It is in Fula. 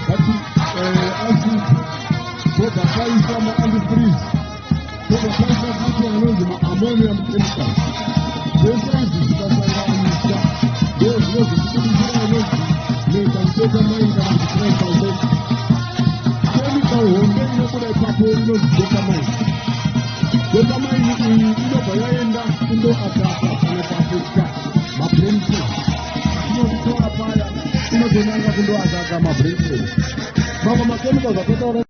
Bati acid boba kaisa ma antifreeze boba kaisa kuti anonzi ma-ammonium chemical zvese izvi zvikasanganiswa ndozvinozvikurudzira anonzi methamphetamine kana kuti trisulfate. Chemical hombe inobuda ipapo inonzi dopamine. Dopamine iyi inobva yaenda kundoataka kana kuafekta ma-brain cells. Inotora paya inotonanga kundoataka ma-brain cells. Mamwe ma-chemicals akataura